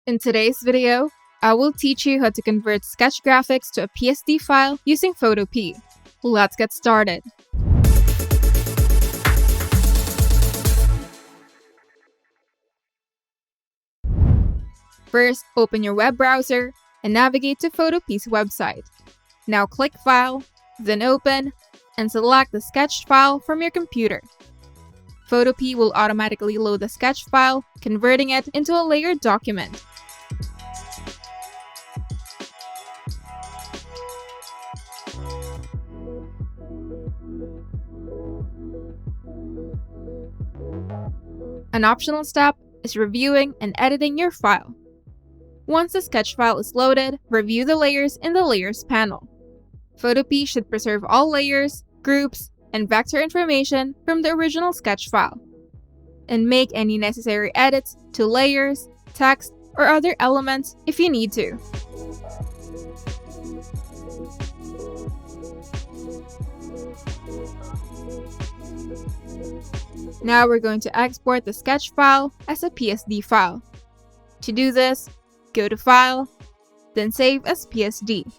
In today's video, I will teach you how to convert sketch graphics to a PSD file using Photopea. Let's get started. First, open your web browser and navigate to Photopea's website. Now click File, then Open, and select the sketch file from your computer. Photopea will automatically load the sketch file, converting it into a layered document. An optional step is reviewing and editing your file. Once the sketch file is loaded, review the layers in the Layers panel. Photopea should preserve all layers, groups, and vector information from the original sketch file, and make any necessary edits to layers, text, or other elements if you need to. Now we're going to export the sketch file as a PSD file. To do this, go to File, then Save as PSD.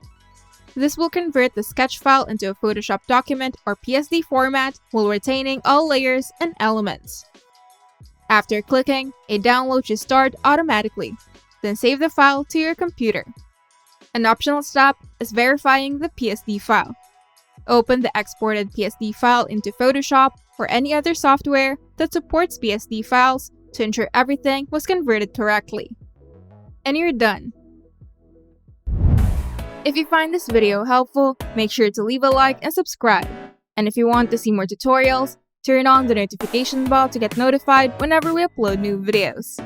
This will convert the sketch file into a Photoshop document or PSD format while retaining all layers and elements. After clicking, a download should start automatically. Then save the file to your computer. An optional step is verifying the PSD file. Open the exported PSD file into Photoshop or any other software that supports PSD files to ensure everything was converted correctly. And you're done. If you find this video helpful, make sure to leave a like and subscribe. And if you want to see more tutorials, turn on the notification bell to get notified whenever we upload new videos.